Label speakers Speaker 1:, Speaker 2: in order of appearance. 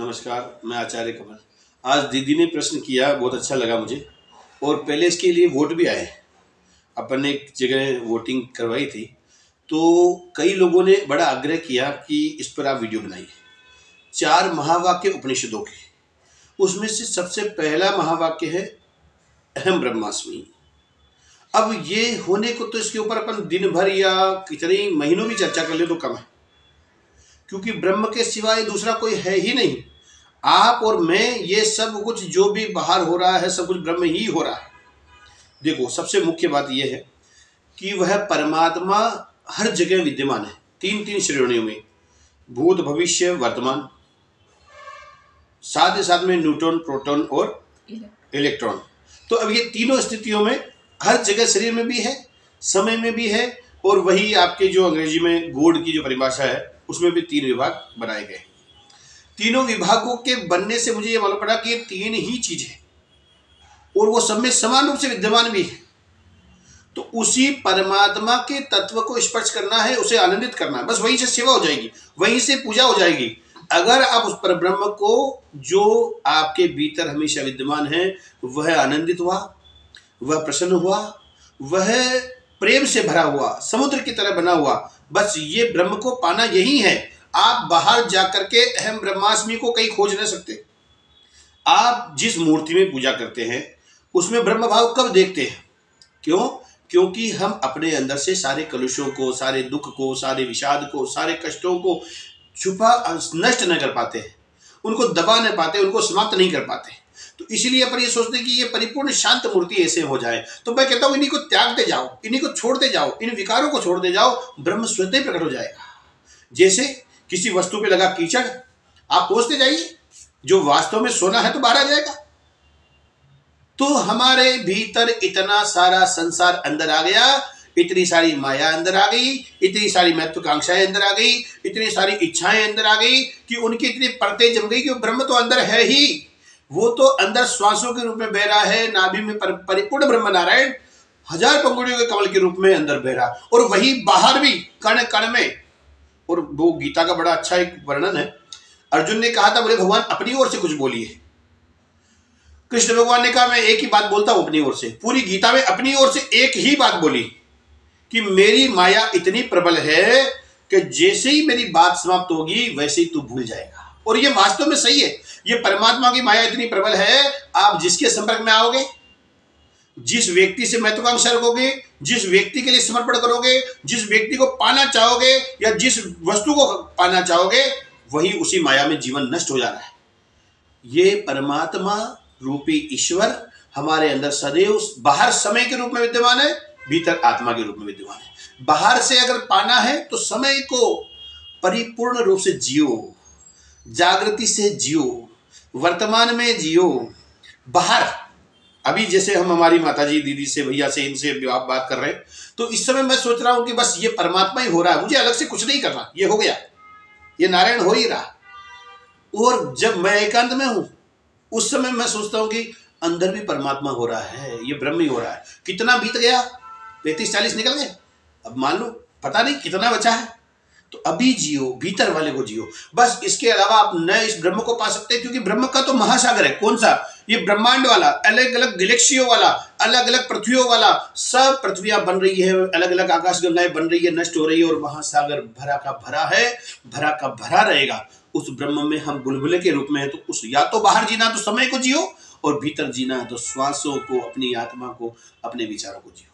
Speaker 1: नमस्कार, मैं आचार्य कमल। आज दीदी ने प्रश्न किया, बहुत अच्छा लगा मुझे। और पहले इसके लिए वोट भी आए। अपन ने एक जगह वोटिंग करवाई थी, तो कई लोगों ने बड़ा आग्रह किया कि इस पर आप वीडियो बनाइए। 4 महावाक्य उपनिषदों के, उसमें से सबसे पहला महावाक्य है अहम ब्रह्मास्मि। अब ये होने को तो इसके ऊपर अपन दिन भर या कितने महीनों भी चर्चा कर ले तो कम है, क्योंकि ब्रह्म के सिवाय दूसरा कोई है ही नहीं। आप और मैं, ये सब कुछ जो भी बाहर हो रहा है सब कुछ ब्रह्म ही हो रहा है। देखो, सबसे मुख्य बात यह है कि वह परमात्मा हर जगह विद्यमान है, 3 श्रेणियों में, भूत भविष्य वर्तमान, साथ ही साथ में न्यूट्रॉन प्रोटॉन और इलेक्ट्रॉन। तो अब ये तीनों स्थितियों में हर जगह शरीर में भी है, समय में भी है, और वही आपके जो अंग्रेजी में गॉड की जो परिभाषा है उसमें भी 3 विभाग बनाए गए। तीनों विभागों के बनने से मुझे ये मालूम पड़ा कि ये 3 ही चीज है और वो सब में समान रूप से विद्यमान भी है। तो उसी परमात्मा के तत्व को स्पर्श करना है, उसे आनंदित करना है, बस वहीं से सेवा हो जाएगी, वहीं से पूजा हो जाएगी। अगर आप उस पर ब्रह्म को, जो आपके भीतर हमेशा विद्यमान है, वह आनंदित हुआ, वह प्रसन्न हुआ, वह प्रेम से भरा हुआ, समुद्र की तरह बना हुआ, बस ये ब्रह्म को पाना यही है। आप बाहर जाकर के अहम ब्रह्मास्मि को कहीं खोज नहीं सकते। आप जिस मूर्ति में पूजा करते हैं उसमें ब्रह्म भाव कब देखते हैं? क्यों? क्योंकि हम अपने अंदर से सारे कलुषों को, सारे दुख को, सारे विषाद को, सारे कष्टों को छुपा नष्ट न कर पाते हैं, उनको दबा नहीं पाते, उनको समाप्त नहीं कर पाते। तो इसीलिए अपन ये सोचते हैं कि ये परिपूर्ण शांत मूर्ति ऐसे हो जाए। तो मैं कहता हूं इन्हीं को त्यागते जाओ, इन्हीं को छोड़ते जाओ, इन विकारों को छोड़ते जाओ, ब्रह्म स्वतः ही प्रकट हो जाएगा। जैसे किसी वस्तु पे लगा कीचड़, आप पोंछते जाइए, जो वास्तव में सोना है तो बाहर आ जाएगा। तो हमारे भीतर इतना सारा संसार अंदर आ गया, इतनी सारी माया अंदर आ गई, इतनी सारी महत्वाकांक्षाएं अंदर आ गई, इतनी सारी इच्छाएं अंदर आ गई कि उनकी इतनी परतें जम गई कि ब्रह्म तो अंदर है ही। वो तो अंदर श्वासों के रूप में बह रहा है, नाभि में परिपूर्ण ब्रह्म नारायण 1000 पंखुड़ियों के कमल के रूप में अंदर बह रहा, और वही बाहर भी कण कण में। और वो गीता का बड़ा अच्छा एक वर्णन है। अर्जुन ने कहा था, बोले भगवान अपनी ओर से कुछ बोलिए। कृष्ण भगवान ने कहा, मैं एक ही बात बोलता हूं अपनी ओर से। पूरी गीता में अपनी ओर से एक ही बात बोली कि मेरी माया इतनी प्रबल है कि जैसे ही मेरी बात समाप्त होगी वैसे ही तू भूल जाएगा। और ये वास्तव में सही है। ये परमात्मा की माया इतनी प्रबल है, आप जिसके संपर्क में आओगे, जिस व्यक्ति से महत्वाकांक्षा रखोगे, जिस व्यक्ति के लिए समर्पण करोगे, जिस व्यक्ति को पाना चाहोगे या जिस वस्तु को पाना चाहोगे, वही उसी माया में जीवन नष्ट हो जा रहा है। ये परमात्मा रूपी ईश्वर हमारे अंदर सदैव बाहर समय के रूप में विद्यमान है, भीतर आत्मा के रूप में विद्यमान है। बाहर से अगर पाना है तो समय को परिपूर्ण रूप से जियो, जागृति से जियो, वर्तमान में जियो। बाहर अभी जैसे हम हमारी माताजी, दीदी से, भैया से, इनसे आप बात कर रहे हैं, तो इस समय मैं सोच रहा हूं कि बस ये परमात्मा ही हो रहा है, मुझे अलग से कुछ नहीं करना, ये हो गया, ये नारायण हो ही रहा। और जब मैं एकांत में हूं उस समय मैं सोचता हूं कि अंदर भी परमात्मा हो रहा है, ये ब्रह्म ही हो रहा है। कितना बीत गया, 35-40 निकल गए, अब मान लो पता नहीं कितना बचा है। तो अभी जियो, भीतर वाले को जियो, बस। इसके अलावा आप न इस ब्रह्म को पा सकते हैं, क्योंकि ब्रह्म का तो महासागर है। कौन सा? ये ब्रह्मांड वाला, अलग अलग गैलेक्सियों वाला, अलग अलग पृथ्वियों वाला, सब पृथ्वियां बन रही है, अलग अलग आकाश गंगाएं बन रही है, नष्ट हो रही है, और महासागर भरा का भरा है, भरा का भरा रहेगा। उस ब्रह्म में हम बुलबुले के रूप में है। तो उस, या तो बाहर जीना तो समय को जियो, और भीतर जीना है तो श्वासों को, अपनी आत्मा को, अपने विचारों को जियो।